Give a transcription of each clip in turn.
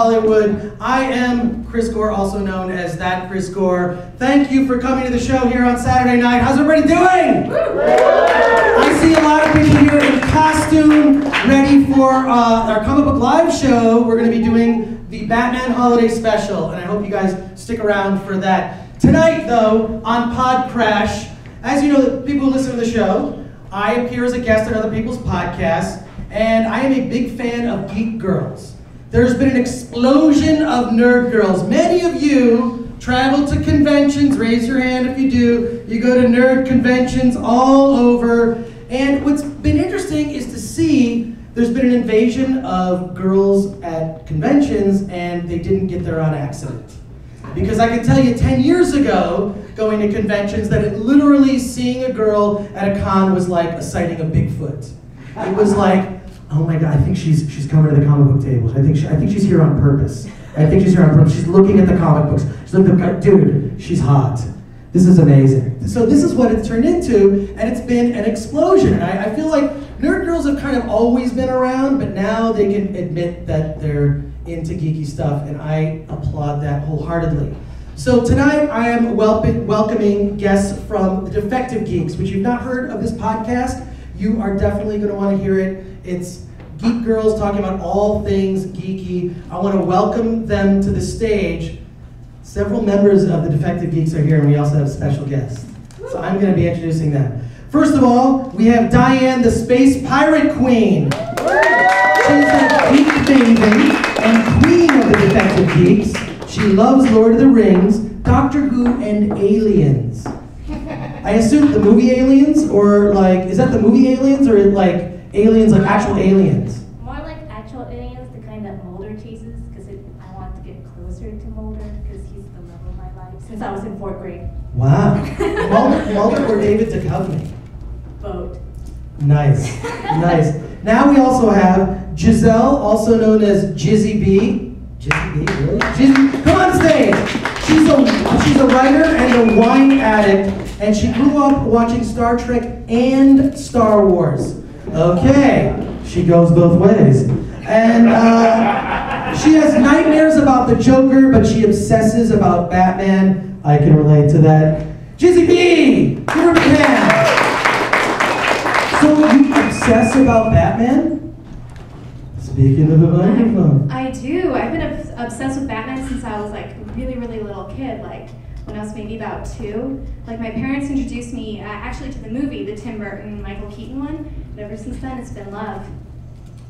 Hollywood. I am Chris Gore, also known as That Chris Gore. Thank you for coming to the show here on Saturday night. How's everybody doing? I see a lot of people here in costume, ready for our comic book live show. We're going to be doing the Batman Holiday Special, and I hope you guys stick around for that. Tonight, though, on PodCRASH, as you know, the people who listen to the show, I appear as a guest on other people's podcasts, and I am a big fan of geek girls. There's been an explosion of nerd girls. Many of you travel to conventions. Raise your hand if you do. You go to nerd conventions all over. And what's been interesting is to see there's been an invasion of girls at conventions, and they didn't get there on accident. Because I can tell you 10 years ago, going to conventions, that it literally seeing a girl at a con was like a sighting of Bigfoot. It was like, oh my God, I think she's coming to the comic book table. I think she's here on purpose. She's looking at the comic books. She's looking at, dude, she's hot. This is amazing. So this is what it's turned into, and it's been an explosion. And I feel like nerd girls have kind of always been around, but now they can admit that they're into geeky stuff, and I applaud that wholeheartedly. So tonight I am welcoming guests from the Defective Geeks, which you've not heard of this podcast. You are definitely going to want to hear it. It's geek girls talking about all things geeky. I want to welcome them to the stage. Several members of the Defective Geeks are here, and we also have special guests. So I'm going to be introducing them. First of all, we have Diane, the Space Pirate Queen. She's a geek maven and queen of the Defective Geeks. She loves Lord of the Rings, Doctor Who, and aliens. I assume the movie Aliens, or like, is that the movie Aliens, or like aliens, like actual aliens? More like actual aliens, the kind that Mulder chases, because I want to get closer to Mulder, because he's the love of my life since I was in 4th grade. Wow. Mulder or David Duchovny? Both. Nice, nice. Now we also have Giselle, also known as Jizzy B. Jizzy B, really? Jizzy, come on stage. She's a writer and a wine addict, and she grew up watching Star Trek and Star Wars. Okay, she goes both ways. And she has nightmares about the Joker, but she obsesses about Batman. I can relate to that. Jizzy B, give her a hand. So you obsess about Batman? Speaking of a microphone. I do. I've been obsessed with Batman since I was like a really, really little kid. Like when I was maybe about 2. Like my parents introduced me actually to the movie, the Tim Burton, Michael Keaton one. And ever since then, it's been love.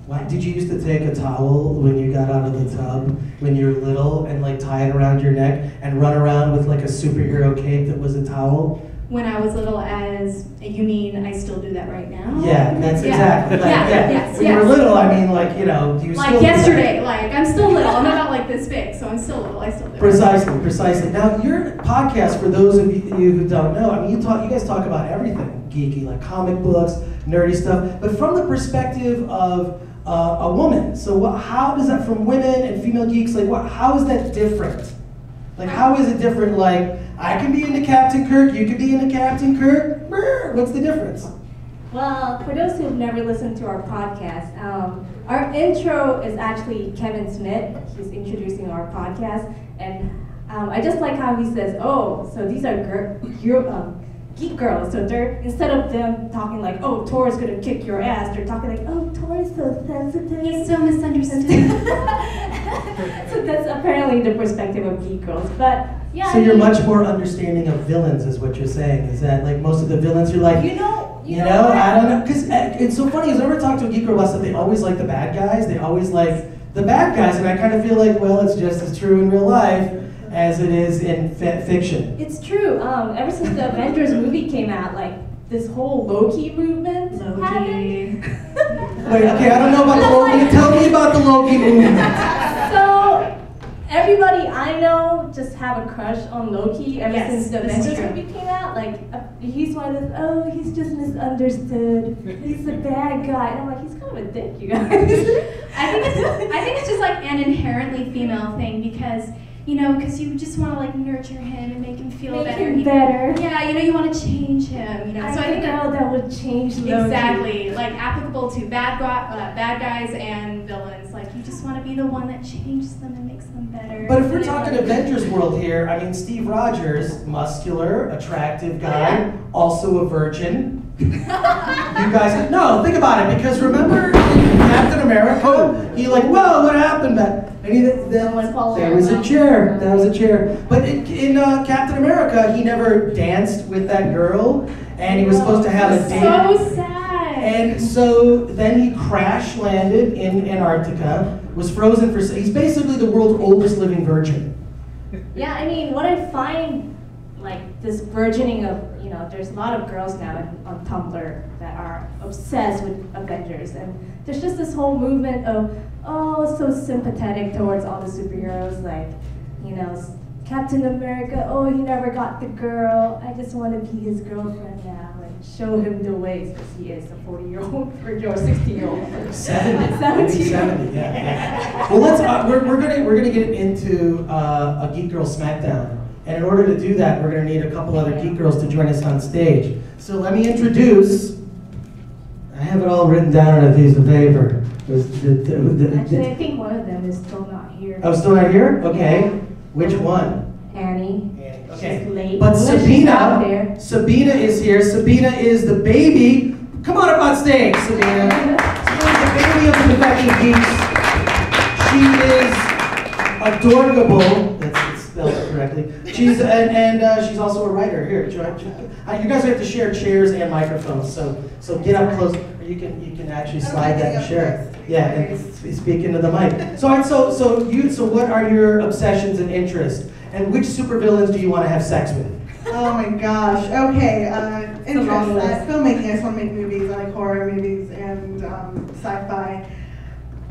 Why did you used to take a towel when you got out of the tub when you were little and like tie it around your neck and run around with like a superhero cape that was a towel? When I was little, as you mean, I still do that right now? Yeah, that's exactly. Like, Yes, when you were little, I mean, like, you know, do you like still yesterday, like I'm still little. I'm not like this big, so I'm still little. I still do. Precisely. Now, your podcast, for those of you who don't know, I mean, you guys talk about everything geeky, like comic books, nerdy stuff, but from the perspective of a woman. So, how does that, from women and female geeks, like, how is that different? Like, how is it different? Like, I can be into Captain Kirk, you can be into Captain Kirk. Brr, what's the difference? Well, for those who've never listened to our podcast, our intro is actually Kevin Smith. He's introducing our podcast, and I just like how he says, "Oh, so these are geek girls." So they're, instead of them talking like, "Oh, Thor's gonna kick your ass," they're talking like, "Oh, Thor's so sensitive. He's so misunderstood." So that's apparently the perspective of geek girls, but. Yeah, so you're much more understanding of villains, is what you're saying. Is that like most of the villains you're like, you know, I don't know, because it's so funny. As whenever I talk to a geek girl about stuff, they always like the bad guys. They always like the bad guys, and I kind of feel like, well, it's just as true in real life as it is in fiction. It's true. Ever since the Avengers movie came out, like this whole Loki movement happened. Wait, okay, I don't know about the Loki. Tell me about the Loki movement. So. Everybody I know just have a crush on Loki ever since the Avengers movie came out. Like, he's one of those, oh, he's just misunderstood. He's a bad guy. And I'm like, he's kind of a dick, you guys. I think it's just like an inherently female thing, because because you just want to like nurture him and make him feel better. Him better. Yeah, you want to change him. So I think that would change exactly, like applicable to bad guys and villains. Like you just want to be the one that changes them and makes them better. But if we're talking Avengers world here, I mean, Steve Rogers, muscular, attractive guy, also a virgin. You guys, no, think about it, because remember in Captain America, he like, whoa, what happened back? And there was a chair. That was a chair. But in Captain America, he never danced with that girl, and he was supposed to have a date. So sad. And so then he crash landed in Antarctica, was frozen for. He's basically the world's oldest living virgin. Yeah, I mean, what I find, like this burgeoning of, there's a lot of girls now on Tumblr that are obsessed with Avengers, and there's just this whole movement of, so sympathetic towards all the superheroes, like, Captain America, he never got the girl, I just want to be his girlfriend now, and show him the ways, because he is a 40-year-old or 60-year-old. 70, yeah. Well, let's, we're gonna get into a Geek Girl Smackdown. And in order to do that, we're going to need a couple other Geek Girls to join us on stage. So let me introduce, I have it all written down on a piece of paper. Actually, I think one of them is still not here. Oh, still not here? Okay. Yeah. Which one? Annie. Okay. She's late. But Sabina is here. Sabina is the baby. Come on up on stage, Sabina. Sabina's the baby of the Defective Geeks. She is adorable. That's spelled correctly. She's she's also a writer. Here, you guys have to share chairs and microphones. So get up close. Or you can actually slide that and share. Yeah, and speak into the mic. So what are your obsessions and interests? And which supervillains do you want to have sex with? Oh my gosh. Okay. Interests. Filmmaking. I just want to make movies. I like horror movies and sci-fi.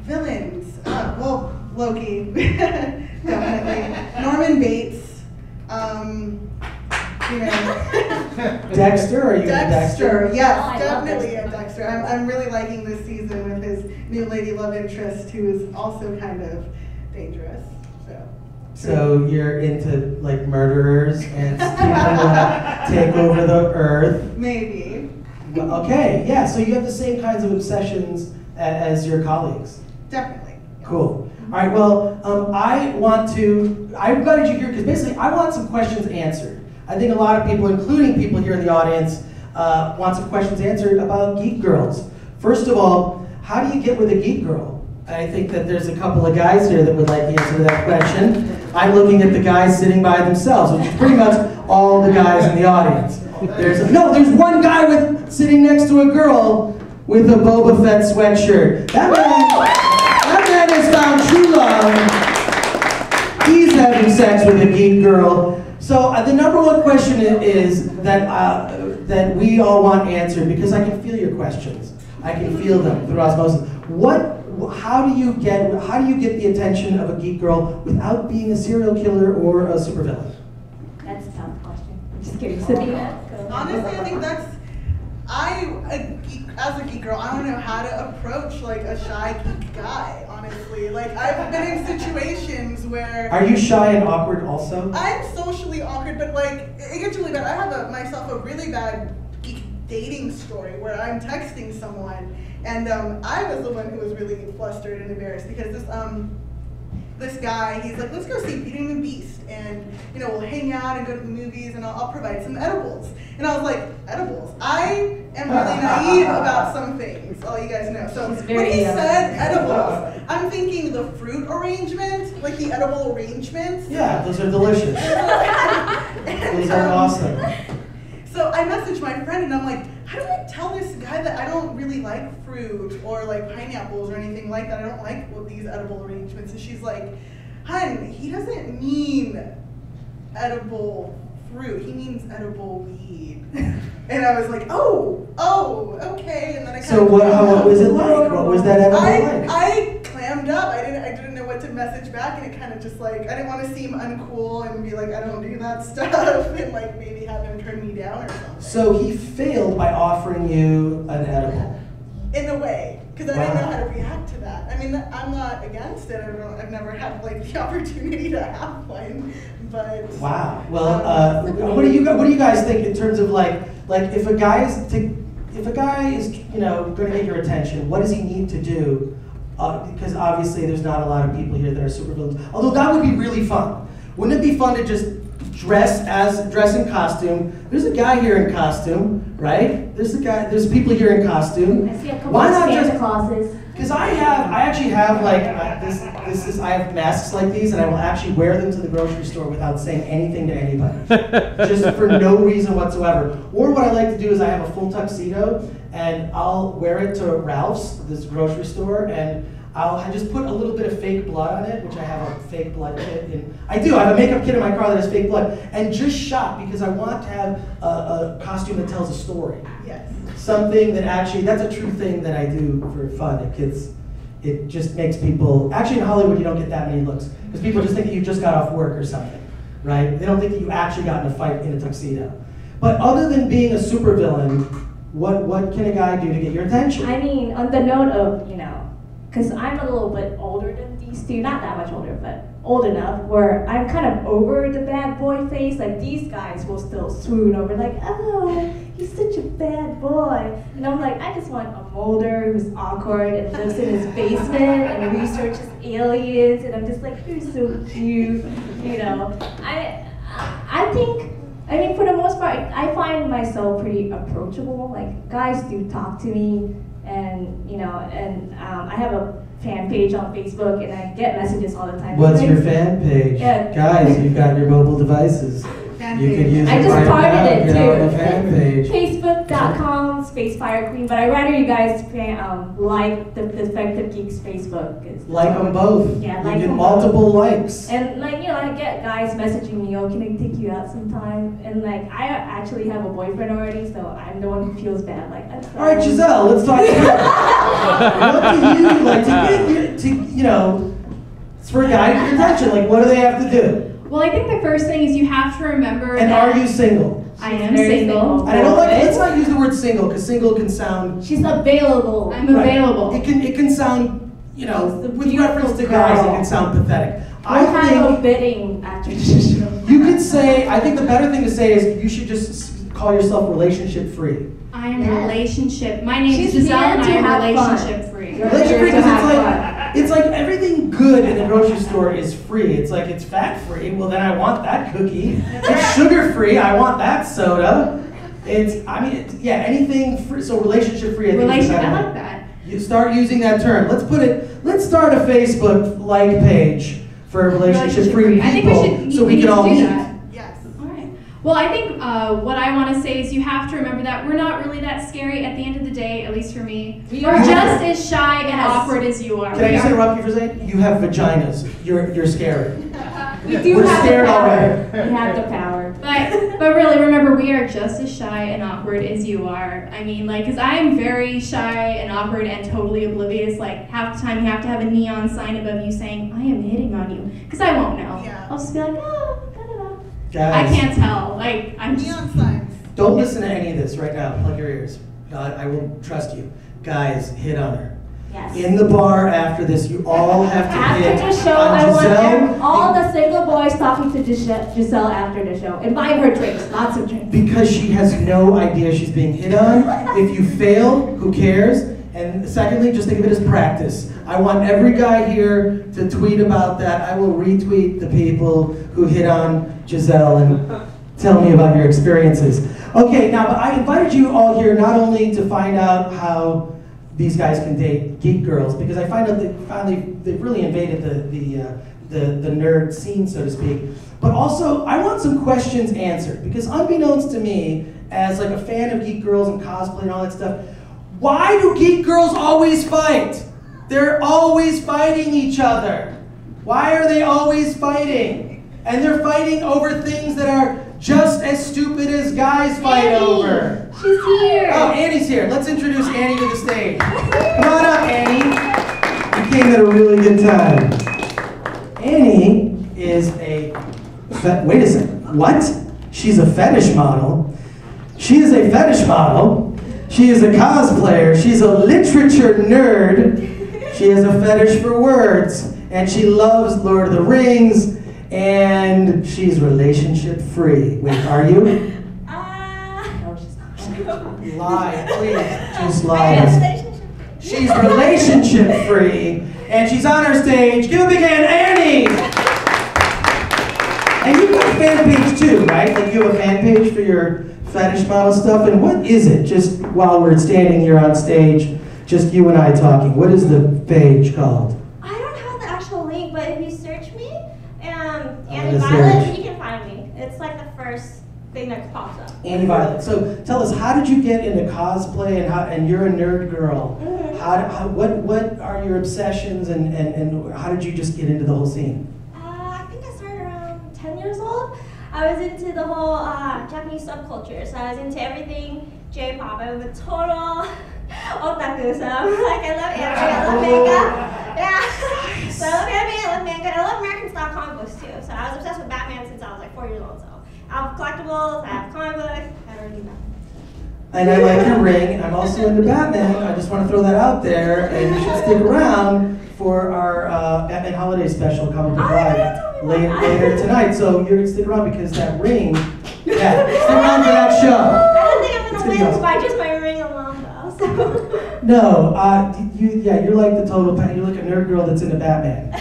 Villains. Well, Loki. Definitely. Norman Bates. Dexter? Are you into Dexter? Yes, definitely a Dexter. I'm really liking this season with his new lady love interest, who is also kind of dangerous. So you're into like murderers and people that take over the earth? Maybe. Okay, yeah. So you have the same kinds of obsessions as your colleagues. Definitely. Cool. All right. Well, I invited you here because basically I want some questions answered. I think a lot of people, including people here in the audience, want some questions answered about Geek Girls. First of all, how do you get with a Geek Girl? I think that there's a couple of guys here that would like the answer to that question. I'm looking at the guys sitting by themselves, which is pretty much all the guys in the audience. There's one guy sitting next to a girl with a Boba Fett sweatshirt. That man has found true love. He's having sex with a geek girl. So the number one question is that we all want answered, because I can feel your questions. I can feel them through osmosis. How do you get the attention of a geek girl without being a serial killer or a supervillain? That's a tough question. I'm just kidding. Sabina? Honestly, I think as a geek girl, I don't know how to approach like a shy geek guy, honestly. Like, I've been in situations where... Are you shy and awkward also? I'm socially awkward, but like, it gets really bad. I have myself a really bad geek dating story where I'm texting someone, and I was the one who was really flustered and embarrassed because this guy, he's like, let's go see Beauty and the Beast, and we'll hang out and go to the movies, and I'll provide some edibles. And I was like, edibles? I am really naive about some things, all you guys know. So when he said edibles, I'm thinking the fruit arrangement, like the edible arrangements. Yeah, those are delicious. Those are awesome. So I messaged my friend and I'm like, how do I tell this guy that I don't really like fruit or like pineapples or anything like that? I don't like these edible arrangements. And she's like, hun, he doesn't mean edible fruit. He means edible weed. And I was like, oh, okay. And then I kind of what was it like? What was that edible like? I clammed up. I didn't know what to message back, and it kind of just like, I didn't want to seem uncool and be like, I don't do that stuff, and like maybe have him turn me down or something. So he failed by offering you an edible. in a way, because I didn't know how to react to that. I mean, I'm not against it. I've never had like the opportunity to have one, but. Wow. Well, what do you guys think in terms of like if a guy is going to get your attention, what does he need to do? Because obviously there's not a lot of people here that are supervillains. Although that would be really fun. Wouldn't it be fun to just dress in costume? There's a guy here in costume, right? There's people here in costume. I see a couple of Santa Clauses. Because I actually have like I have masks like these, and I will actually wear them to the grocery store without saying anything to anybody, just for no reason whatsoever. Or what I like to do is I have a full tuxedo, and I'll wear it to Ralph's, this grocery store, and I just put a little bit of fake blood on it, which I have a fake blood kit in. I have a makeup kit in my car that has fake blood, and just shop because I want to have a costume that tells a story. Yes. Something that actually, that's a true thing that I do for fun. It just makes people, actually in Hollywood you don't get that many looks, because people just think that you just got off work or something, right? They don't think that you actually got in a fight in a tuxedo. But other than being a supervillain, what can a guy do to get your attention? I mean, on the note of, because I'm a little bit older than these two, not that much older, but old enough where I'm kind of over the bad boy phase. Like these guys will still swoon over like, oh, he's such a bad boy. And I'm like, I just want a Mulder who's awkward and lives in his basement and researches aliens. And I'm just like, you're so cute, I think, for the most part, I find myself pretty approachable. Like guys do talk to me. And I have a fan page on Facebook, and I get messages all the time. What's your fan page? Yeah. Guys, you've got your mobile devices. You could use I it just right started now. it Get too. on the fan page. Facebook.com/FireQueen, but I'd rather you guys like the Defective Geeks Facebook. Like them both. Yeah, you like get them multiple both. likes. And I get guys messaging me, oh, can I take you out sometime? And I actually have a boyfriend already, so I'm the one who feels bad. Like, I'm sorry. All right, Giselle, let's talk about what do you like to it's for a guy to get your attention. Like, what do they have to do? Well, I think the first thing is you have to remember And that are you single? I am single. And I don't let's not use the word single, because single can sound, She's available. I'm available. it can sound, with beautiful reference to guys, it girl. can sound pathetic. We'll have a bidding after the show. You could say, I think the better thing to say is you should just call yourself relationship free. I am relationship. My name She's is Giselle, here and to I am have relationship free. Relationship free to because have it's like everything good in the grocery store is free. It's like it's fat free. Well, then I want that cookie. It's sugar free. I want that soda. Anything free. So relationship free. I think is I better. like that. You start using that term. Let's start a Facebook like page for relationship free I think people, so we need can to all do meet. that. Yes. All right. Well, I think what I want to say is you have to remember that we're not really that scary at the end of the day, at least for me. We're just as shy and awkward as you are. Can I just interrupt you for a second? You have vaginas. You're scary. We do We're have the scared power. already. We have the power. But really, remember, we are just as shy and awkward as you are. Because I am very shy and awkward and totally oblivious. Like, half the time you have to have a neon sign above you saying, I am hitting on you. Because I won't know. Yeah. I'll just be like, oh, da-da-da. Guys, I can't tell. I'm just... Neon signs. don't listen to any of this right now. Plug your ears. God, I will trust you. Guys, hit on her. Yes. In the bar after this, you all have to hit After the show, on I want Giselle. all the single boys talking to Giselle after the show. Invite her drinks, lots of drinks. Because she has no idea she's being hit on. If you fail, who cares? And secondly, just think of it as practice. I want every guy here to tweet about that. I will retweet the people who hit on Giselle and tell me about your experiences. Okay, now, but I invited you all here not only to find out how these guys can date geek girls, because I find out that they've really invaded the nerd scene, so to speak. But also, I want some questions answered, because unbeknownst to me, as like a fan of geek girls and cosplay and all that stuff, why do geek girls always fight? They're always fighting each other. Why are they always fighting? And they're fighting over things that are just as stupid as guys fight over. She's here. Oh, Annie's here. Let's introduce Annie to the stage. Come on up, Annie. You came at a really good time. Annie is wait a second. What? She's a fetish model. She is a fetish model. She is a cosplayer. She's a literature nerd. She has a fetish for words. And she loves Lord of the Rings. And she's relationship free. Wait, are you? No, she's not. Lie, please. Just lie. She's relationship free. And she's on our stage. Give a big hand, Annie! And you've got a fan page too, right? Like you have a fan page for your fetish model stuff. And what is it? Just while we're standing here on stage, just you and I talking. What is the page called? I don't have the actual link, but if you search me, gonna Annie Violet, you can find me. It's like the first thing that pops up. Annie Violet. So tell us, how did you get into cosplay? And you're a nerd girl. What are your obsessions and how did you just get into the whole scene? I think I started around 10 years old. I was into the whole Japanese subculture, so I was into everything J-pop. I was a total otaku, so like I love anime, I love manga. Yeah. So I love anime, I love manga, and I love American style comic books too. So I was obsessed with Batman since I was like 4 years old. So I have collectibles, I have comic books, I already know. And I like your ring. I'm also into Batman. I just want to throw that out there, and you should stick around for our Batman Holiday Special coming live later tonight. So you're gonna stick around because that ring. Yeah, stick around for that show. I don't think I'm gonna win by just my ring alone, though. So. No, you're like the total package. You're like a nerd girl that's into Batman,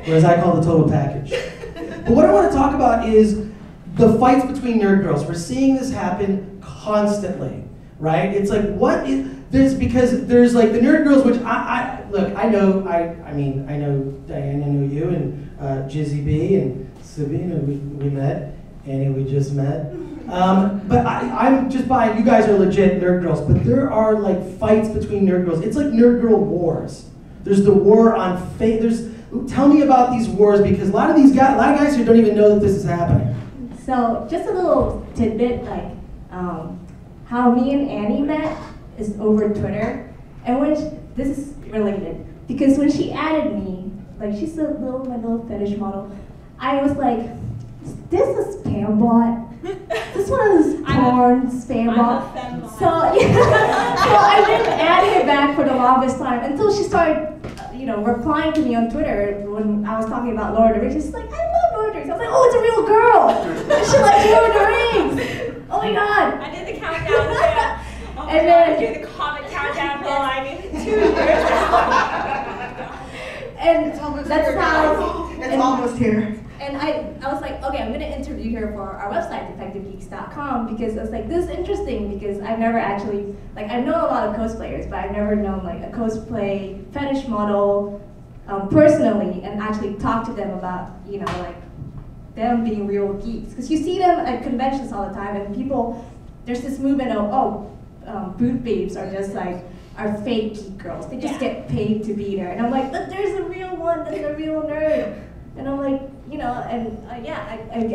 whereas I call the total package. But what I want to talk about is the fights between nerd girls. We're seeing this happen constantly, right? It's like because there's like the nerd girls, which I know Diana knew you and Jizzy B and Sabina we met. Annie, we just met. But I'm just buying, you guys are legit nerd girls, but there are like fights between nerd girls. It's like nerd girl wars. There's the war on fate. Tell me about these wars, because a lot of guys here don't even know that this is happening. So just a little tidbit, like how me and Annie met is over Twitter, and this is related, because when she added me, like she's my little fetish model, I was like, is this a spam bot? This one of those porn spam bot. So I didn't add her back for the longest time until she started, replying to me on Twitter when I was talking about Lord of the Rings. She's like, I love Lord of the Rings. I was like, oh, it's a real girl. She likes Lord of the Rings. Oh my God. I did the countdown too. Oh and then I do the comic countdown for like 2 years. And that's here, how it's almost here. And I was like, okay, I'm gonna interview her for our website, detectivegeeks.com, because I was like, this is interesting, because I've never actually, like, I know a lot of cosplayers, but I've never known like a cosplay fetish model personally, and actually talk to them about, like them being real geeks. Because you see them at conventions all the time, and there's this movement of, booth babes are just like, are fake geek girls. They just get paid to be there. And I'm like, but there's a real one, there's a real nerd. And I'm like, I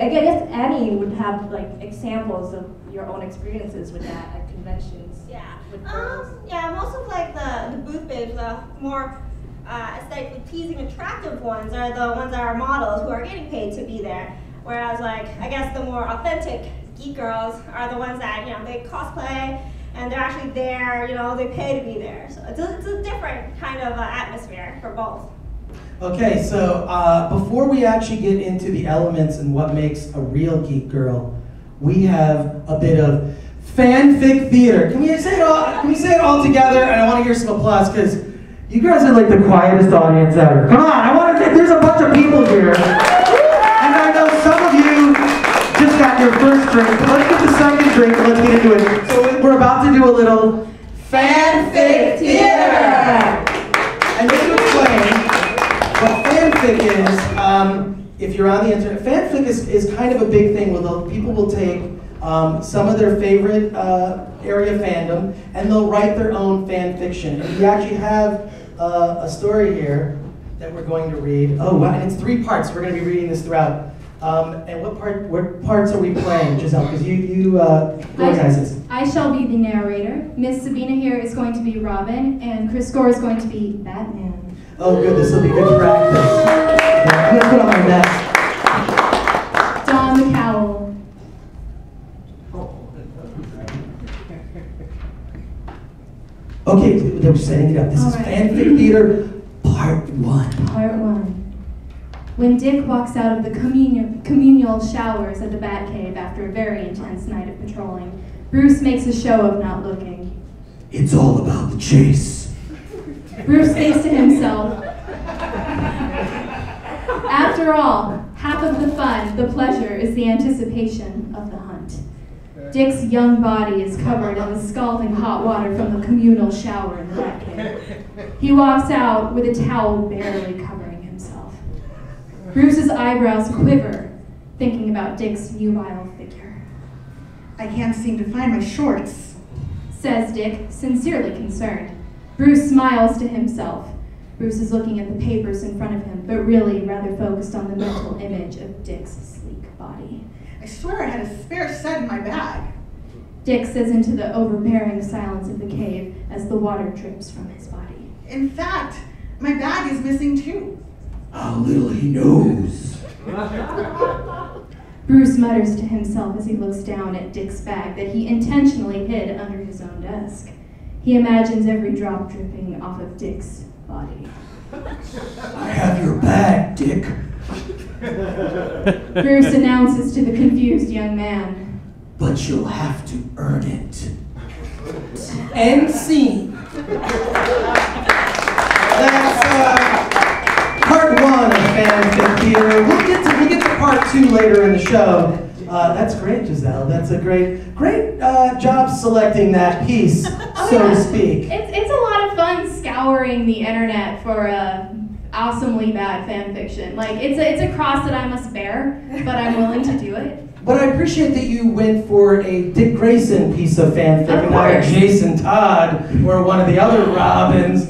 guess Annie would have like examples of your own experiences with that at conventions. Yeah. With girls. Most of like the booth babes, the more aesthetically pleasing, attractive ones are the ones that are models who are getting paid to be there. Whereas like, I guess the more authentic geek girls are the ones that, they cosplay and they're actually there, they pay to be there. So it's a different kind of atmosphere for both. Okay, so before we actually get into the elements and what makes a real geek girl, we have a bit of fanfic theater. Can we say it all together? And I want to hear some applause, because you guys are like the quietest audience ever. Come on, there's a bunch of people here. And I know some of you just got your first drink, but let's get the second drink and let's get into it. So we're about to do a little fanfic theater. And just to explain what fanfic is, if you're on the internet, fanfic is kind of a big thing where people will take some of their favorite area fandom and they'll write their own fan fiction. And we actually have a story here that we're going to read. Oh wow, and it's 3 parts. We're going to be reading this throughout. And what parts are we playing, Giselle? Because you organize this. I shall be the narrator. Miss Sabina here is going to be Robin, and Chris Gore is going to be Batman. Oh good, this will be good practice. I'm going to put on my vest. Don McCowell. Okay, they were setting it up. This is All right. Fanfic Theater Part 1. Part 1. When Dick walks out of the communal showers at the Batcave after a very intense night of patrolling, Bruce makes a show of not looking. It's all about the chase. Bruce thinks to himself, after all, half of the fun, the pleasure, is the anticipation of the hunt. Dick's young body is covered in the scalding hot water from the communal shower in the Batcave. He walks out with a towel barely covering himself. Bruce's eyebrows quiver, thinking about Dick's nubile figure. I can't seem to find my shorts, Says Dick, sincerely concerned. Bruce smiles to himself. Bruce is looking at the papers in front of him, but really rather focused on the mental image of Dick's sleek body. I swear I had a spare set in my bag. Dick says into the overbearing silence of the cave as the water drips from his body. In fact, my bag is missing too. How little he knows. Bruce mutters to himself as he looks down at Dick's bag that he intentionally hid under his own desk. He imagines every drop dripping off of Dick's body. I have your bag, Dick. Bruce announces to the confused young man, But you'll have to earn it. End scene. That's part 1 of Fanfic Theater. We'll get to part 2 later in the show. That's great, Giselle. That's a great job selecting that piece, so to speak. It's a lot of fun scouring the internet for awesomely bad fan fiction. Like it's a cross that I must bear, but I'm willing to do it. But I appreciate that you went for a Dick Grayson piece of fanfic and not a course. Jason Todd or one of the other Robins.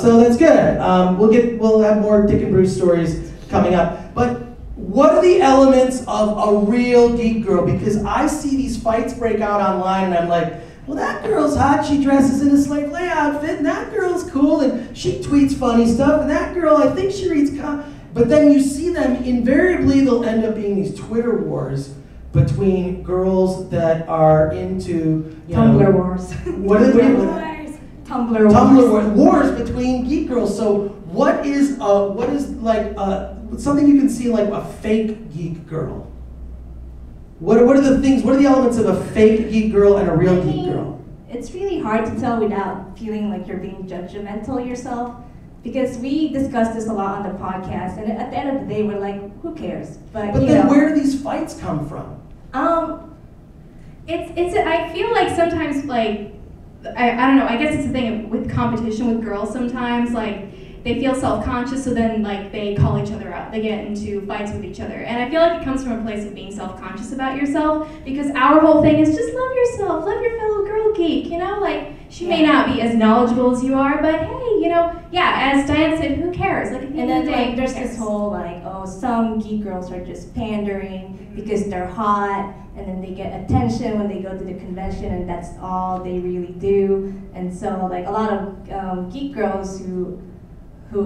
So that's good. We'll have more Dick and Bruce stories coming up. But what are the elements of a real geek girl? Because I see these fights break out online and I'm like, well, that girl's hot, she dresses in a Slave Leia outfit, and that girl's cool, and she tweets funny stuff, and that girl, I think she reads But then you see them, invariably they'll end up being these Twitter wars between girls that are into, Tumblr wars. What is Tumblr Tumblr wars between geek girls. So what is something you can see like a fake geek girl? What are the elements of a fake geek girl and a real geek girl? It's really hard to tell without feeling like you're being judgmental yourself, because we discussed this a lot on the podcast, and at the end of the day, we're like, who cares? But then where do these fights come from? I feel like sometimes like I don't know, I guess it's a thing with competition with girls sometimes, like they feel self-conscious, so then like they call each other out, they get into fights with each other. And I feel like it comes from a place of being self-conscious about yourself, because our whole thing is just love yourself, love your fellow girl geek, like she may not be as knowledgeable as you are, but hey, as Diane said, who cares? Like, at the end of the day, there's this whole some geek girls are just pandering because they're hot, and then they get attention when they go to the convention, and that's all they really do. And so like a lot of geek girls who I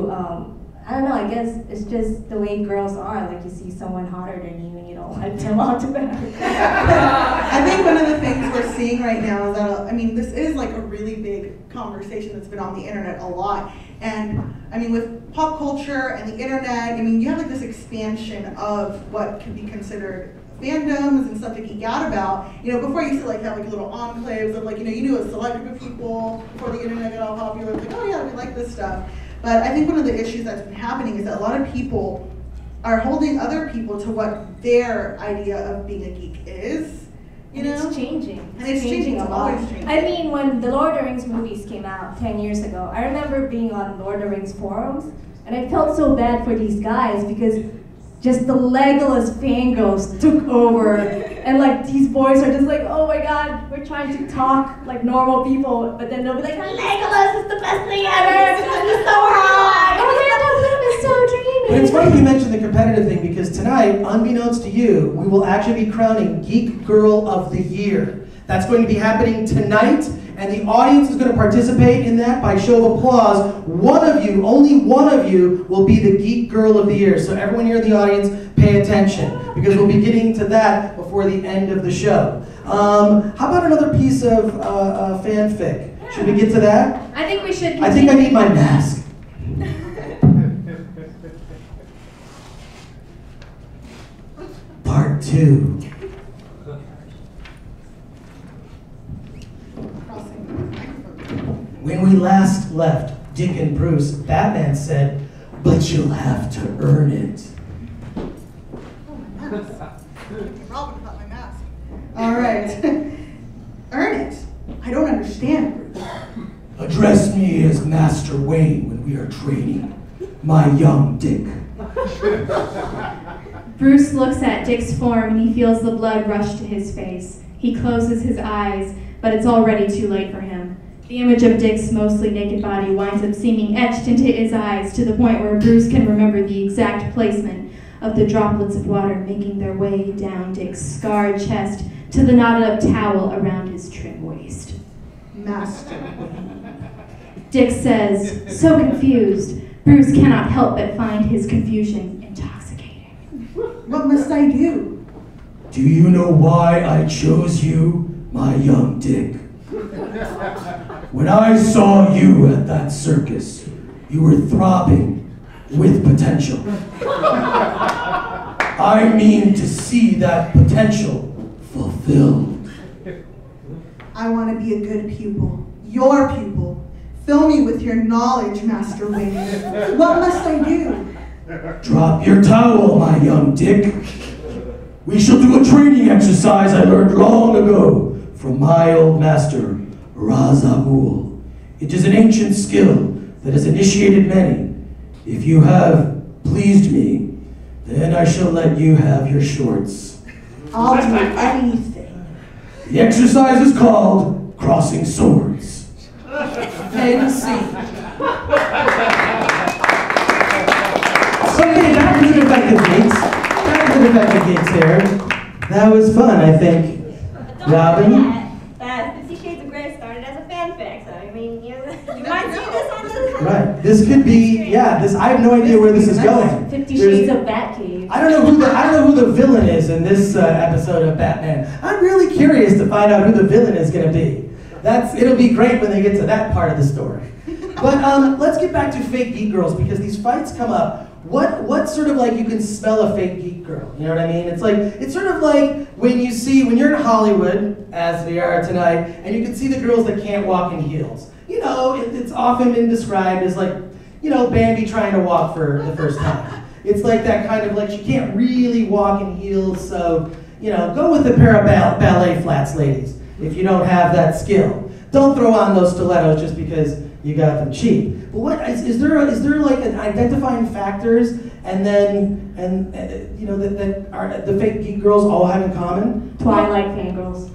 don't know, I guess it's just the way girls are. Like you see someone hotter than you and you don't like them automatically. I think one of the things we're seeing right now is that, this is like a really big conversation that's been on the internet a lot. And with pop culture and the internet, you have like this expansion of what can be considered fandoms and stuff to geek out about. Before you used to have little enclaves of you knew a select group of people before the internet got all popular. It was like, oh yeah, we like this stuff. But I think one of the issues that's been happening is that a lot of people are holding other people to what their idea of being a geek is. It's changing. And it's changing a lot. When the Lord of the Rings movies came out 10 years ago, I remember being on Lord of the Rings forums, and I felt so bad for these guys because just the Legolas fangirls took over, and these boys are just like, oh my god, we're trying to talk like normal people, but then they'll be like, Legolas is the best thing ever, he's so hot, oh, they're so dreamy. But it's funny you mentioned the competitive thing, because tonight, unbeknownst to you, we will actually be crowning Geek Girl of the Year. That's going to be happening tonight, and the audience is going to participate in that by show of applause. One of you, only one of you, will be the Geek Girl of the Year. So everyone here in the audience, pay attention, because we'll be getting to that before the end of the show. How about another piece of fanfic? Should we get to that? I think we should. I think I need my mask. Part 2. When we last left Dick and Bruce, Batman said, "But you'll have to earn it." Robin got my mask. All right. Earn it. I don't understand, Bruce. Address me as Master Wayne when we are training, my young Dick. Bruce looks at Dick's form and he feels the blood rush to his face. He closes his eyes, but it's already too late for him. The image of Dick's mostly naked body winds up seeming etched into his eyes to the point where Bruce can remember the exact placement of the droplets of water making their way down Dick's scarred chest to the knotted up towel around his trim waist. Master. Dick says, so confused, Bruce cannot help but find his confusion intoxicating. What must I do? Do you know why I chose you, my young Dick? When I saw you at that circus, you were throbbing with potential. I mean to see that potential fulfilled. I want to be a good pupil, your pupil. Fill me with your knowledge, Master Wayne. What must I do? Drop your towel, my young Dick. We shall do a training exercise I learned long ago from my old master, Razagul. It is an ancient skill that has initiated many. If you have pleased me, then I shall let you have your shorts. I'll do anything. The exercise is called crossing swords. NC. Okay, that was an effective gigs. That was an effective gigs there. That was fun, I think. Don't Robin? forget that 50 Shades of Grey started as a fanfic, so I mean, you might see this on the... Right. This could be, yeah, this, I have no idea where this is going. 50 Shades of Batcave. I don't know who the villain is in this episode of Batman. I'm really curious to find out who the villain is going to be. It'll be great when they get to that part of the story. But let's get back to fake geek girls, because these fights come up. What sort of like you can smell a fake geek girl? You know what I mean? It's sort of like when you're in Hollywood, as we are tonight, and you can see the girls that can't walk in heels. You know, it's often been described as like, you know, Bambi trying to walk for the first time. It's like that kind of like, she can't really walk in heels, so, you know, go with a pair of ballet flats, ladies, if you don't have that skill. Don't throw on those stilettos just because you got them cheap. But what is there like an identifying factors and you know that are the fake geek girls all have in common? Twilight fangirls.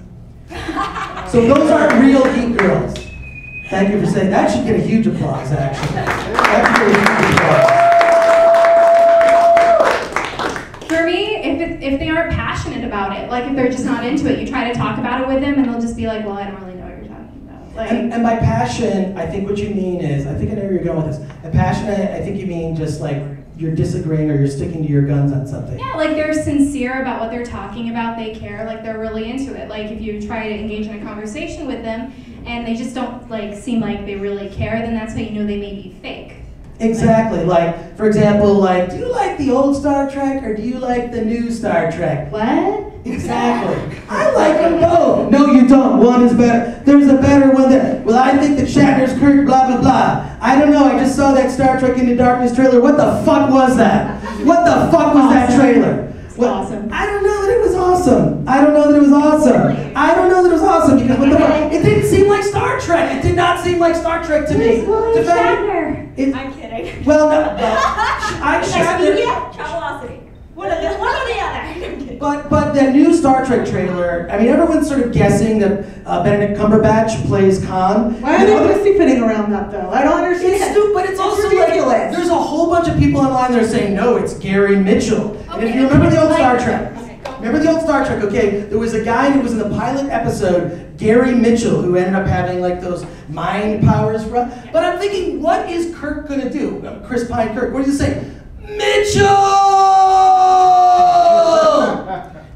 So those aren't real geek girls. Thank you for saying that. Should get a huge applause, actually. That should get a huge applause. For me, if they aren't passionate about it, like if they're just not into it, you try to talk about it with them and they'll just be like, well, I don't really know what you're talking about. Like, and by passion, I think what you mean is, I think I know where you're going with this. By passion, I think you mean just like you're disagreeing or you're sticking to your guns on something. yeah, like they're sincere about what they're talking about, they care, like they're really into it. Like if you try to engage in a conversation with them and they just don't like seem like they really care, then that's how you know they may be fake. Exactly. Like, for example, like, do you like the old Star Trek or do you like the new Star Trek? What? Exactly. I like them both. No, you don't. One is better. There's a better one there. Well, I think that Shatner's Kirk, blah, blah, blah. I don't know. I just saw that Star Trek Into Darkness trailer. What the fuck was that? What the fuck was that trailer? Awesome. I don't know that it was awesome. I don't know that it was awesome. Really? I don't know that it was awesome because what the fuck? It didn't seem like Star Trek. It did not seem like Star Trek to me. William To fact- Shatner. it- I'm kidding. Well, no. Shatner. Yeah, Travelocity. One or the other. But the new Star Trek trailer, I mean, everyone's sort of guessing that Benedict Cumberbatch plays Khan. Why are they pussyfooting around that though? I don't understand. It's stupid, but it's also ridiculous. like, there's a whole bunch of people online that are saying, no, it's Gary Mitchell. And if you remember the old Star Trek, okay, there was a guy who was in the pilot episode, Gary Mitchell, who ended up having like those mind powers. But I'm thinking, what is Kirk gonna do? Chris Pine Kirk, what does he say? Mitchell!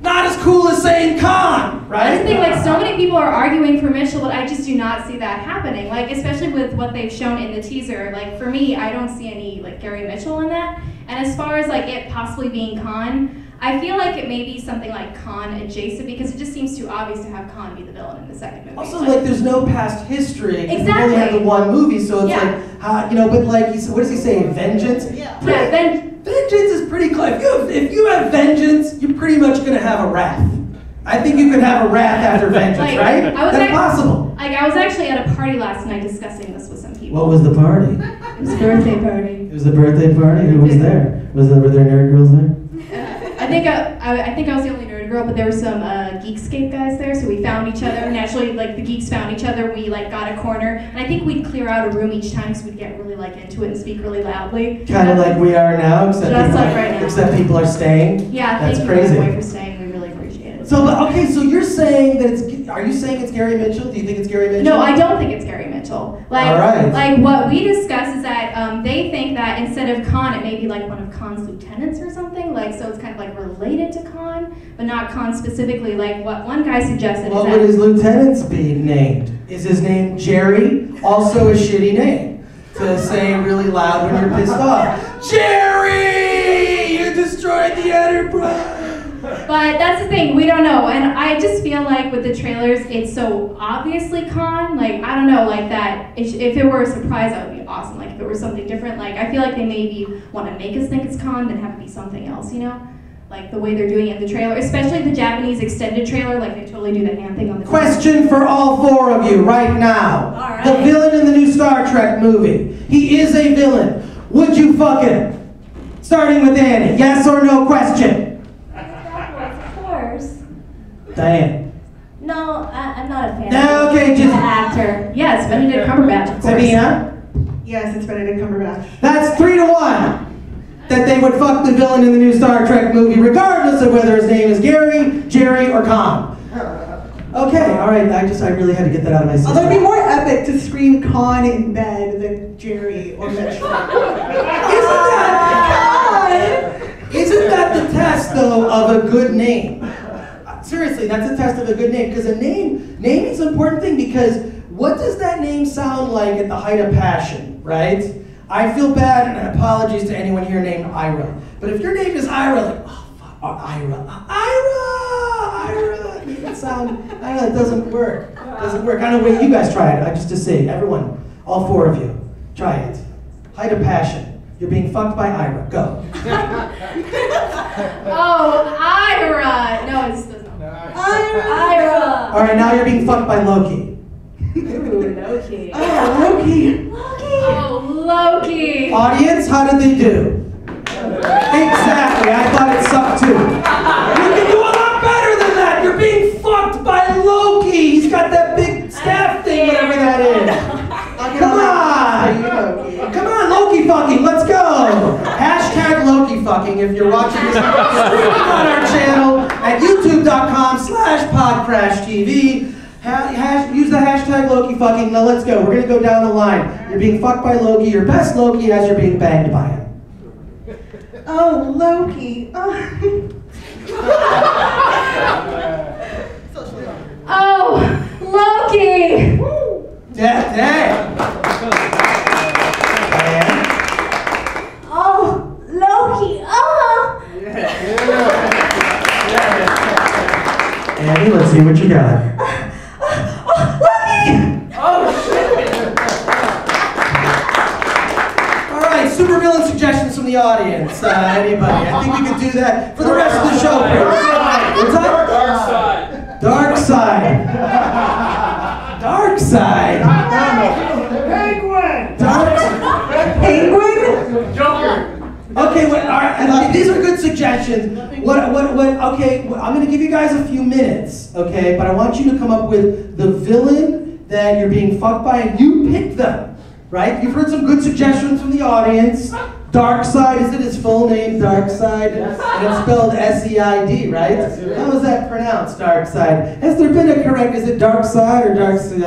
Not as cool as saying Khan, right? That's the thing, like, so many people are arguing for Mitchell, but I just do not see that happening. Like, especially with what they've shown in the teaser. Like, for me, I don't see any, like, Gary Mitchell in that. And as far as, like, it possibly being Khan, I feel like it may be something like Khan adjacent, because it just seems too obvious to have Khan be the villain in the second movie. Also, like, there's no past history. Exactly. We only have the one movie, so it's Yeah. like, how, you know, but like, what does he say? Vengeance? Yeah. Yeah, Vengeance is pretty close. If you have vengeance, you're pretty much going to have a wrath. I think you could have a wrath after vengeance, Like, right? I was That's act- possible. Like, I was actually at a party last night discussing this with some people. What was the party? It was a birthday party. It was a birthday party? Who was there? Were there nerd girls there? I think I was the only nerd girl, but there were some Geekscape guys there, so we found each other. Naturally, like, the geeks found each other. We, like, got a corner, and I think we'd clear out a room each time, so we'd get really, like, into it and speak really loudly. Kind of like we are now, Just like right now. except people are staying. Yeah, That's thank crazy. you, my boy, for staying. We really appreciate it. So, okay, so you're saying that are you saying it's Gary Mitchell? Do you think it's Gary Mitchell? No, I don't think it's Gary Mitchell. Like, All right. like what we discussed is that they think that instead of Khan, it may be like one of Khan's lieutenants or something. Like, so it's kind of like related to Khan, but not Khan specifically. Like what one guy suggested What is would that his lieutenants be named? Is his name Jerry? Also a shitty name to say really loud when you're pissed off. Jerry! You destroyed the Enterprise! But that's the thing, we don't know. And I just feel like with the trailers, it's so obviously Khan. Like, I don't know, like that, if it were a surprise, that would be awesome. Like, if it were something different, like, I feel like they maybe want to make us think it's Khan, then have it be something else, you know? Like, the way they're doing it in the trailer, especially the Japanese extended trailer, like, they totally do the hand thing on the Question for all four of you right now. All right. The villain in the new Star Trek movie. He is a villain. Would you fuck him? Starting with Annie. Yes or no question? Of course. Diane. No, I'm not a fan. No, okay, He's just- an actor. Yes, Benedict Cumberbatch, of course. Sabina? Yes, it's Benedict Cumberbatch. That's 3-1. That they would fuck the villain in the new Star Trek movie, regardless of whether his name is Gary, Jerry, or Khan. Okay, all right. I really had to get that out of my system. Although it'd be more epic to scream Khan in bed than Jerry or Mitchell. Isn't that the test, though, of a good name? Seriously, that's a test of a good name, because a name is an important thing, because what does that name sound like at the height of passion, right? I feel bad, and apologies to anyone here named Ira. But if your name is Ira, like, oh, fuck, Ira, it doesn't sound, I don't know, it doesn't work. It doesn't work. I don't know, wait, you guys try it. I just to see, everyone, all four of you, try it. Height of passion. You're being fucked by Ira. Go. Oh, Ira! No, it's doesn't. Ira. All right, now you're being fucked by Loki. Ooh, Loki. Oh, Loki. Oh, Loki! Audience, how did they do? Exactly, I thought it sucked too. You can do a lot better than that. You're being fucked by Loki. He's got that big staff thing, whatever that is. Come on. Come on, Loki fucking, let's go. Hashtag Loki fucking if you're watching this streaming on our channel at youtube.com/PodCRASH.TV. Use the hashtag Loki fucking. Now let's go. We're gonna go down the line. You're being fucked by Loki. You're best Loki as you're being banged by him. Oh, Loki. Oh, Loki! Damn. Diane? Oh, Loki. Oh. Andy, let's see what you got. Supervillain suggestions from the audience. Anybody? I think we could do that for the rest of the show. What's that? Dark side. Dark side. Dark side. Penguin. Dark. Penguin? Joker. Okay, all right. These are good suggestions. Okay, I'm going to give you guys a few minutes. Okay, but I want you to come up with the villain that you're being fucked by, and you pick them. Right? You've heard some good suggestions from the audience. Darkseid, is it his full name, Darkseid? Yes. And it's spelled S-E-I-D, right? Yes, it is. How is that pronounced, Darkseid? Has there been a correct, is it Darkseid or Darkseid?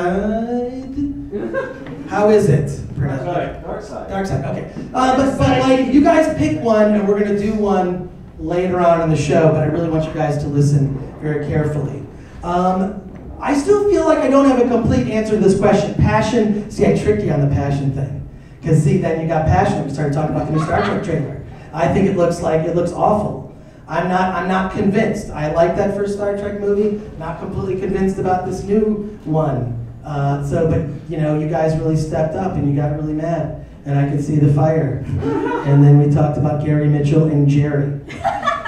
How is it pronounced? Dark side. Darkseid, okay. But like, you guys pick one, and we're going to do one later on in the show, but I really want you guys to listen very carefully. I still feel like I don't have a complete answer to this question. Passion, see, I tricked you on the passion thing. Because see, then you got passion, we started talking about the new Star Trek trailer. I think it looks awful. I'm not convinced. I like that first Star Trek movie, not completely convinced about this new one. But you guys really stepped up and you got really mad. And I could see the fire. And then we talked about Gary Mitchell and Jerry.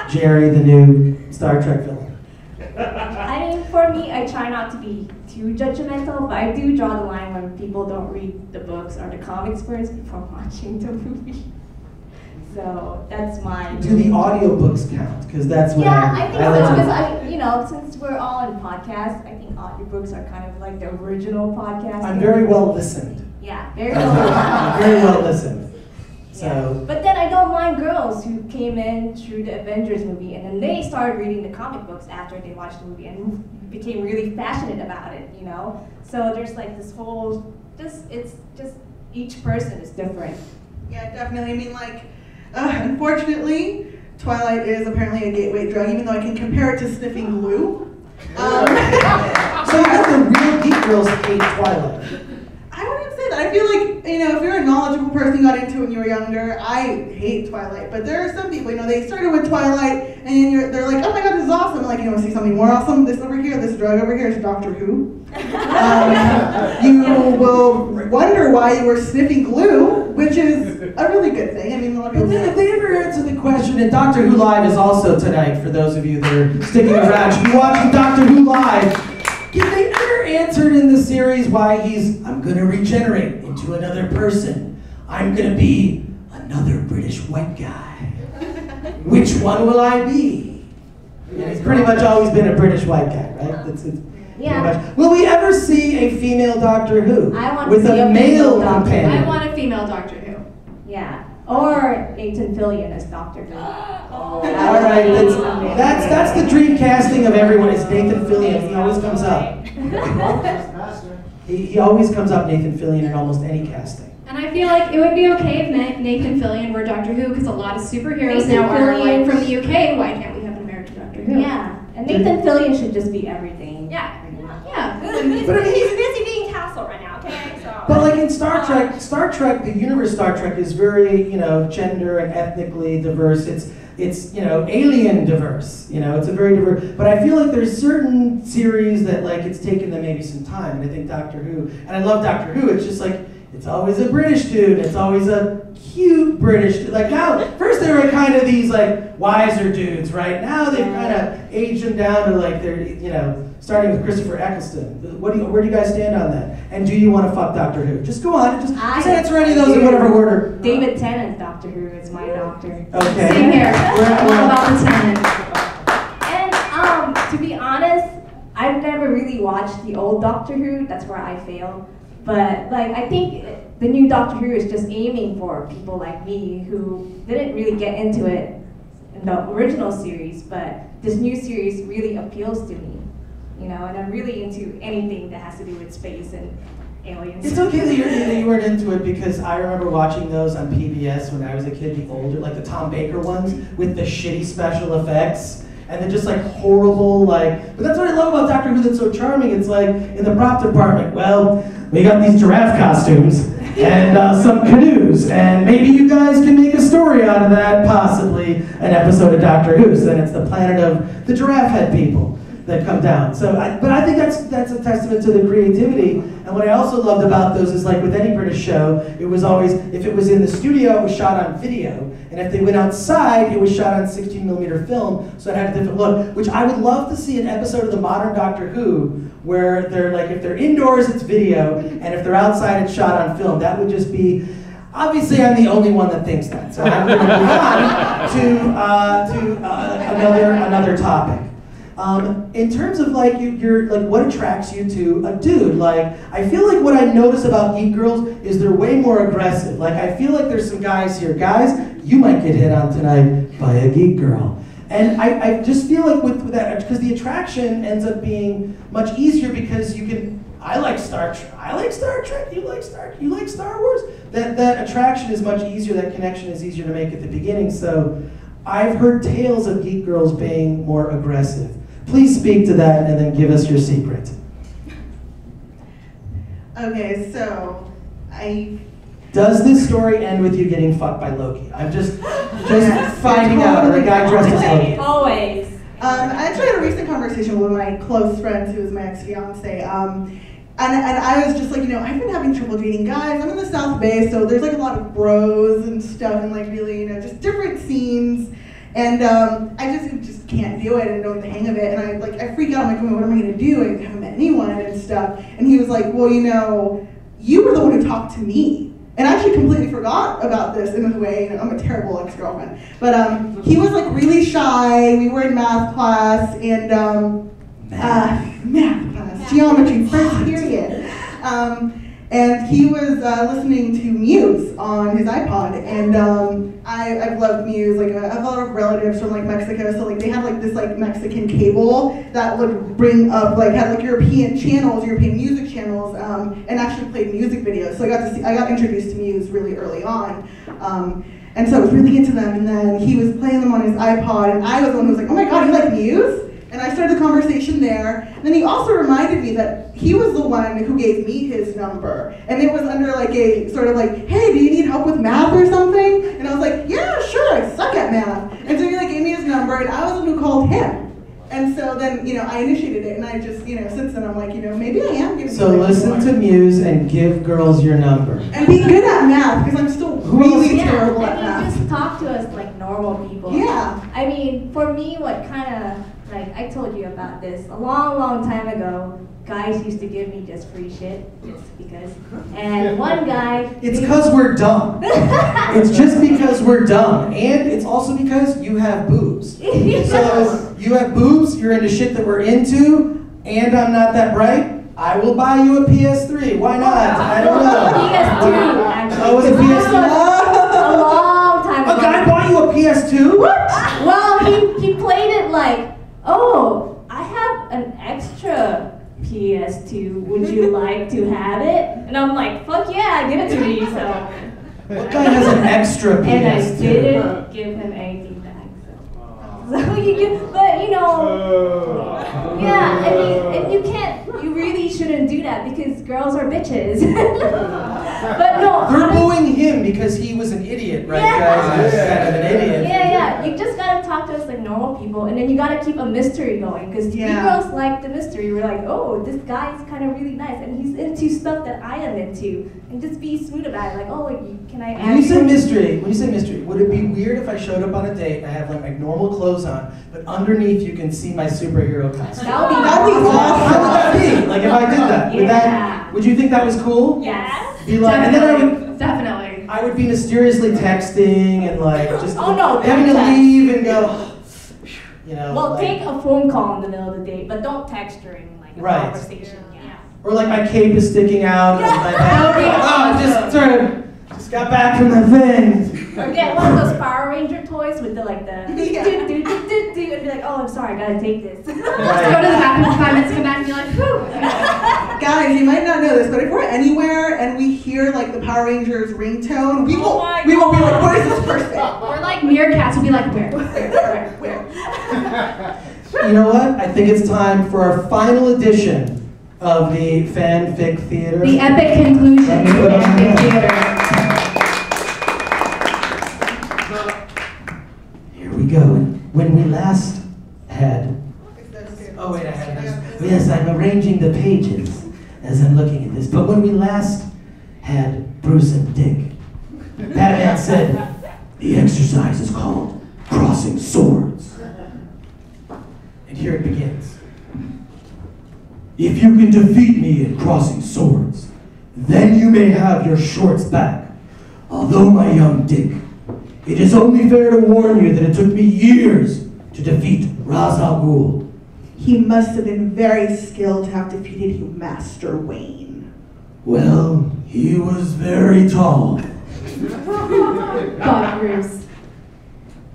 Jerry, the new Star Trek villain. I mean, for me, I try not to be too judgmental, but I do draw the line when people don't read the books or the comics first before watching the movie. So that's my. Do the audiobooks count? Because that's what I think so. like Because since we're all in podcasts, I think audiobooks are kind of like the original podcast. I'm very well listened. Yeah, very well. Very well listened. So. Yeah. But then I don't mind girls who came in through the Avengers movie and then they started reading the comic books after they watched the movie and became really passionate about it, So there's like this whole, it's just each person is different. Yeah, definitely. I mean, unfortunately, Twilight is apparently a gateway drug, even though I can compare it to sniffing glue. So you got the real geek girls hate Twilight. I wouldn't say that. I feel like, if you're a knowledgeable person, got into it when you were younger, I hate Twilight. But there are some people, they started with Twilight, and they're like, oh my god, this is awesome. Like, you want to see something more awesome? This over here, this drug over here is Doctor Who. You will wonder why you were sniffing glue, which is a really good thing. I mean, a lot of people If they ever answer the question, and Doctor Who Live is also tonight, for those of you that are sticking around, should be watching Doctor Who Live. If they ever answered in the series why I'm gonna regenerate into another person. I'm gonna be another British white guy. Which one will I be? Yeah, he's pretty much always been a British white guy, right? That's it. Yeah. Will we ever see a female Doctor Who? I want with to see a male Doctor companion? I want a female Doctor Who. Yeah. Or Nathan Fillion as Doctor Who. All right, that's the dream casting of everyone. Is Nathan Fillion? He always comes up. He always comes up, Nathan Fillion, in almost any casting. And I feel like it would be okay if Nathan Fillion were Doctor Who, because a lot of superheroes Nathan now are Fillion. from the UK. Why can't we have an American Doctor Who? Yeah. And Nathan Fillion should just be everything. Yeah. Yeah. He's busy being Castle right now, okay? So. But like in Star Trek, the universe Star Trek is very, gender and ethnically diverse. It's alien diverse. It's a very diverse. But I feel like there's certain series that it's taken them maybe some time. And I think Doctor Who, and I love Doctor Who. It's just it's always a British dude. It's always a cute British dude. Now, first they were kind of these wiser dudes, right? Now they've kind of aged them down to they're starting with Christopher Eccleston. Where do you guys stand on that? And do you want to fuck Doctor Who? Just go on and just answer any of those in whatever order. David Tennant's Doctor Who is my doctor. Okay. Same here. All about the Tennant. And to be honest, I've never really watched the old Doctor Who. That's where I fail. But I think the new Doctor Who is just aiming for people like me who didn't really get into it in the original series, but this new series really appeals to me. And I'm really into anything that has to do with space and aliens. It's okay that you weren't into it, because I remember watching those on PBS when I was a kid, the older, the Tom Baker ones with the shitty special effects. And they're just horrible, but that's what I love about Doctor Who that's so charming. It's in the prop department, well, we got these giraffe costumes and some canoes, and maybe you guys can make a story out of that, possibly an episode of Doctor Who. So then it's the planet of the giraffe head people that come down. But I think that's a testament to the creativity. And what I also loved about those is with any British show, it was always, if it was in the studio, it was shot on video. And if they went outside, it was shot on 16mm film, so it had a different look, which I would love to see an episode of the modern Doctor Who where they're if they're indoors, it's video, and if they're outside, it's shot on film. That would just be, obviously I'm the only one that thinks that. So I'm going to move on to another topic. In terms of what attracts you to a dude, I feel what I notice about geek girls is they're way more aggressive. I feel there's some guys here. Guys, you might get hit on tonight by a geek girl. And I just feel with that, because the attraction ends up being much easier because I like Star Trek, you like Star Wars. That attraction is much easier, that connection is easier to make at the beginning. So I've heard tales of geek girls being more aggressive. Please speak to that and then give us your secret. Okay, so Does this story end with you getting fucked by Loki? I'm just Yes, finding out, or a guy dressed as Loki. Always. I actually had a recent conversation with one of my close friends who is my ex-fiance. And I was just like, I've been having trouble dating guys. I'm in the South Bay, so there's like a lot of bros and stuff, and like really, just different scenes. And I just can't do it and don't hang of it. And I freak out. I'm like, what am I gonna do? I haven't met anyone and stuff. And he was like, well, you were the one who talked to me. And I actually completely forgot about this in a way. I'm a terrible ex-girlfriend. But he was like really shy. We were in math class and math class, geometry, first period. And he was listening to Muse on his iPod, and I've loved Muse. Like I have a lot of relatives from like Mexico, so like they had like this like Mexican cable that would bring up had like European channels, European music channels, and actually played music videos. So I got introduced to Muse really early on. And so I was really into them, and then he was playing them on his iPod, and I was the one who was like, oh my god, you like Muse? And I started the conversation there. And then he also reminded me that he was the one who gave me his number. And it was under like a sort of like, hey, do you need help with math or something? And I was like, yeah, sure, I suck at math. And so he like gave me his number, and I was the one who called him. And so then, I initiated it, and I just, since then I'm like, maybe I am giving So listen to Muse and give girls your number. And be good at math, because I'm still really terrible at math. Just talk to us like normal people. Yeah. I mean, for me, what kind of, I told you about this a long, long time ago. Guys used to give me just free shit, just because. And one guy... It's because we're dumb. It's just because we're dumb. And it's also because you have boobs. So you have boobs, you're into shit that we're into, and I'm not that bright. I will buy you a PS3. Why not? I don't know. PS2, actually. Oh, was it PS2? A long time ago. A guy bought you a PS2? What? Well, he played it like, oh, I have an extra PS2. Would you like to have it? And I'm like, fuck yeah, give it to me. So. What guy has an extra PS2? And I didn't give him anything back. So you get, but yeah, I mean, and you really shouldn't do that because girls are bitches. But no, they're booing him because he was an idiot, right, guys? He's kind of an idiot. Yeah. You just gotta talk to us like normal people, and then you gotta keep a mystery going because we girls like the mystery. We're like, oh, this guy's kind of really nice, and he's into stuff that I am into, and just be smooth about it. Like, oh, can I? When you say mystery, would it be weird if I showed up on a date and I have like my normal clothes on, but underneath you can see my superhero costume? That'd be awesome. How would that be? Like if I did that, would you think that was cool? Yes. Be like, and then I would definitely. I would be mysteriously texting and like just having to text. leave and go. Well, take a phone call in the middle of the date, but don't text during like a conversation. Yeah. Or like my cape is sticking out. Yeah. Just got back from the thing. Or get one of those Power Ranger toys with the and be like, oh, I'm sorry, I gotta take this. Go to the bathroom for 5 minutes, come back and be like, whew. Guys, you might not know this, but if we're anywhere and we hear like the Power Rangers ringtone, we won't be like, what is this person? We're like meerkats, we'll be like, where? You know what? I think it's time for our final edition of the Fanfic Theater. The epic conclusion of the Fanfic Theater. Here we go. When we last had... Oh wait, I had this. Yes, I'm arranging the pages as I'm looking at this. But when we last had Bruce and Dick, Batman said, the exercise is called crossing swords. And here it begins. If you can defeat me in crossing swords, then you may have your shorts back. Although, my young Dick, it is only fair to warn you that it took me years to defeat Ra's al Ghul. He must have been very skilled to have defeated you, Master Wayne. Well, he was very tall. Thought Bruce.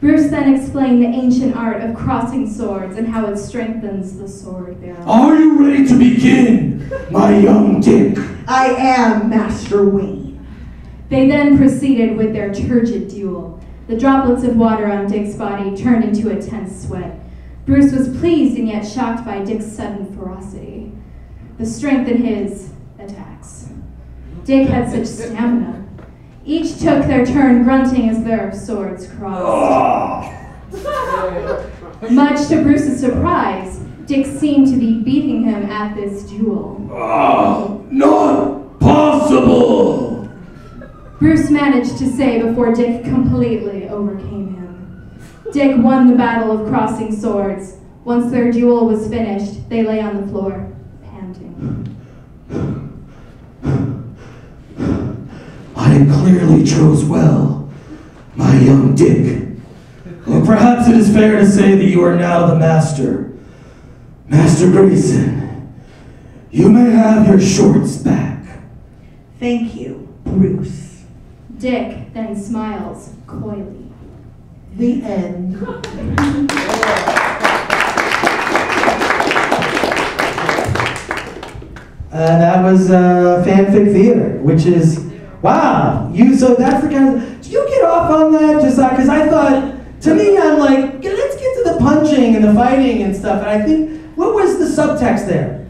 Bruce then explained the ancient art of crossing swords and how it strengthens the sword bearer. Are you ready to begin, my young Dick? I am Master Wayne. They then proceeded with their turgid duel. The droplets of water on Dick's body turned into a tense sweat. Bruce was pleased and yet shocked by Dick's sudden ferocity, the strength in his attacks. Dick had such stamina. Each took their turn grunting as their swords crossed. Much to Bruce's surprise, Dick seemed to be beating him at this duel. Not possible! Bruce managed to say before Dick completely overcame him. Dick won the battle of crossing swords. Once their duel was finished, they lay on the floor, panting. I clearly chose well, my young Dick. Or perhaps it is fair to say that you are now the master. Master Grayson, you may have your shorts back. Thank you, Bruce. Dick then smiles coyly. The end. And that was fanfic theater, which is, wow. So that's the kind of, do you get off on that? Just because I thought, to me, I'm like, yeah, let's get to the punching and the fighting and stuff. And I think, what was the subtext there?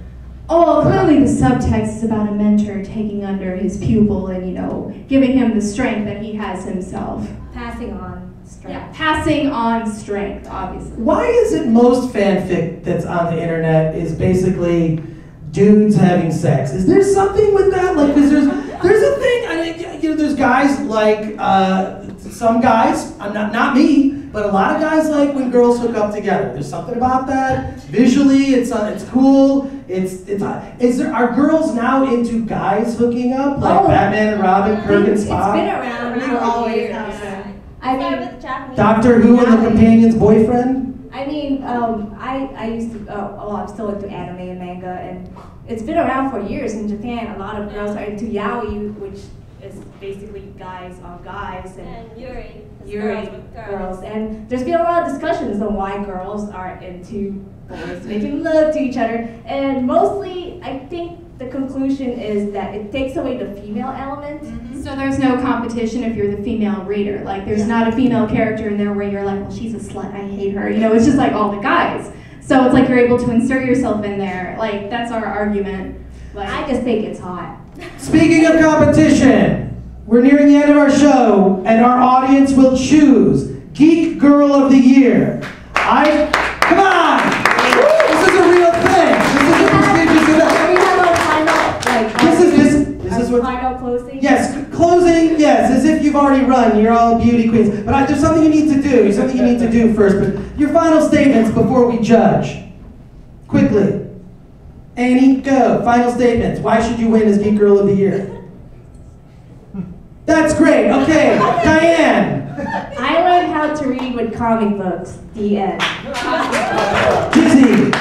Oh, clearly the subtext is about a mentor taking under his pupil and, giving him the strength that he has himself. Passing on strength. Yeah, passing on strength, obviously. Why is it most fanfic that's on the internet is basically dudes having sex? Is there something with that? Like, because there's a thing. There's guys like some guys. Not me, but a lot of guys like when girls hook up together. There's something about that. Visually, it's cool. Are girls now into guys hooking up like Batman and Robin, Kirk and Spock? It's been around for always years. has been. I mean, with Japanese. Doctor Who and the companion's boyfriend? I used to, I'm still into anime and manga, and it's been around for years in Japan. A lot of girls are into yaoi, which is basically guys on guys, and Yuri. It's Yuri girls with girls. And there's been a lot of discussions on why girls are into boys making love to each other, and mostly I think the conclusion is that it takes away the female element. Mm-hmm. So there's no competition if you're the female reader. Like, there's not a female character in there where you're like, well, she's a slut, I hate her. It's just like all the guys. So it's like you're able to insert yourself in there. Like, that's our argument. Like, I just think it's hot. Speaking of competition, we're nearing the end of our show, and our audience will choose Geek Girl of the Year. Come on! This is a real thing. This is a prestigious event. We have a final, This is what. final closing. Yes, closing. Yes, as if you've already run. You're all beauty queens. But there's something you need to do. There's something you need to do first. But your final statements before we judge. Quickly. Annie, go. Final statements. Why should you win as Geek Girl of the Year? That's great. Okay, Diane. I learned how to read with comic books. The end. Jizzy.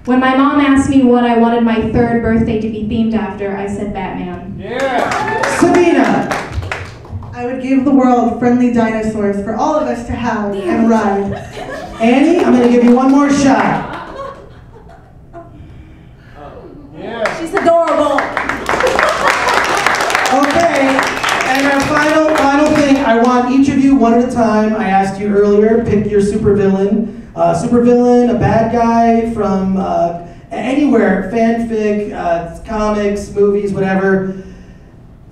when my mom asked me what I wanted my third birthday to be themed after, I said Batman. Yeah. Sabina. I would give the world friendly dinosaurs for all of us to have and ride. Annie, I'm going to give you one more shot. Yeah. She's adorable. Okay, and our final thing, I want each of you one at a time. I asked you earlier, pick your supervillain. Supervillain, a bad guy from anywhere, fanfic, comics, movies, whatever.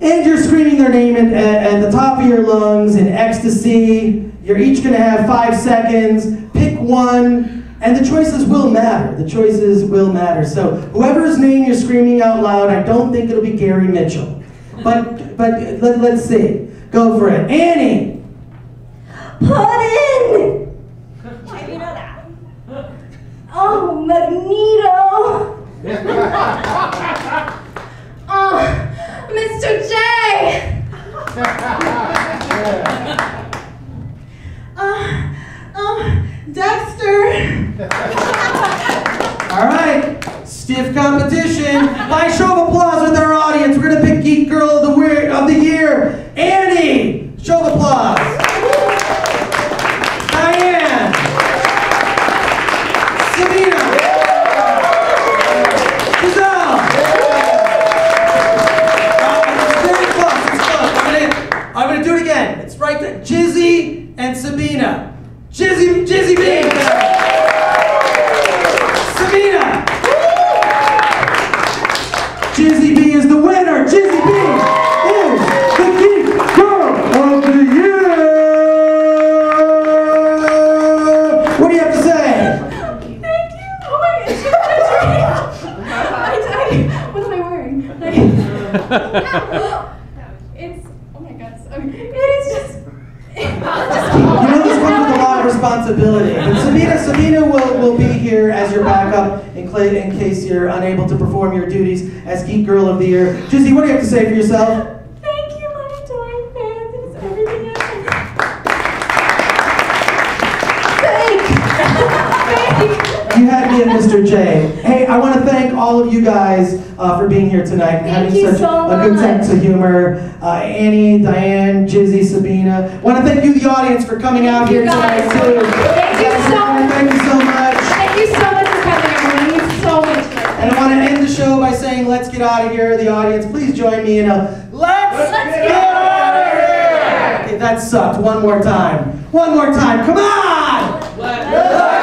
And you're screaming their name at the top of your lungs in ecstasy. You're each going to have 5 seconds. Pick one. And the choices will matter. The choices will matter. So whoever's name you're screaming out loud, I don't think it'll be Gary Mitchell. But let's see. Go for it. Annie. Puddin'! How do you know that? Oh, Magneto! Oh, Mr. J! Dexter! All right. Stiff competition. By show of applause with our audience, we're going to pick Geek Girl of the Year. Annie. Show of applause. Diane. Sabina. Giselle. It's very close. It's close. I'm going to do it again. It's right there. Jizzy and Sabina. Jizzy B. That's, it is just. You know, this comes with a lot of responsibility. But Sabina will be here as your backup in case you're unable to perform your duties as Geek Girl of the Year. Jizzy, what do you have to say for yourself? Thank you, my adoring fans. It's everything else. Thank you. You had me and Mr. J. Hey, I want to thank all of you guys for being here tonight and having you such so a good much. sense of humor. Annie, Diane, Jizzy, Sabina. I want to thank you, the audience, for coming out here tonight, guys. too. Thank you so much. Thank you so much. Thank you so much for coming, everyone. It means so much. And I want to end the show by saying, let's get out of here. The audience, please join me in a let's get out of here. Okay, that sucked. One more time. One more time. Come on. Let's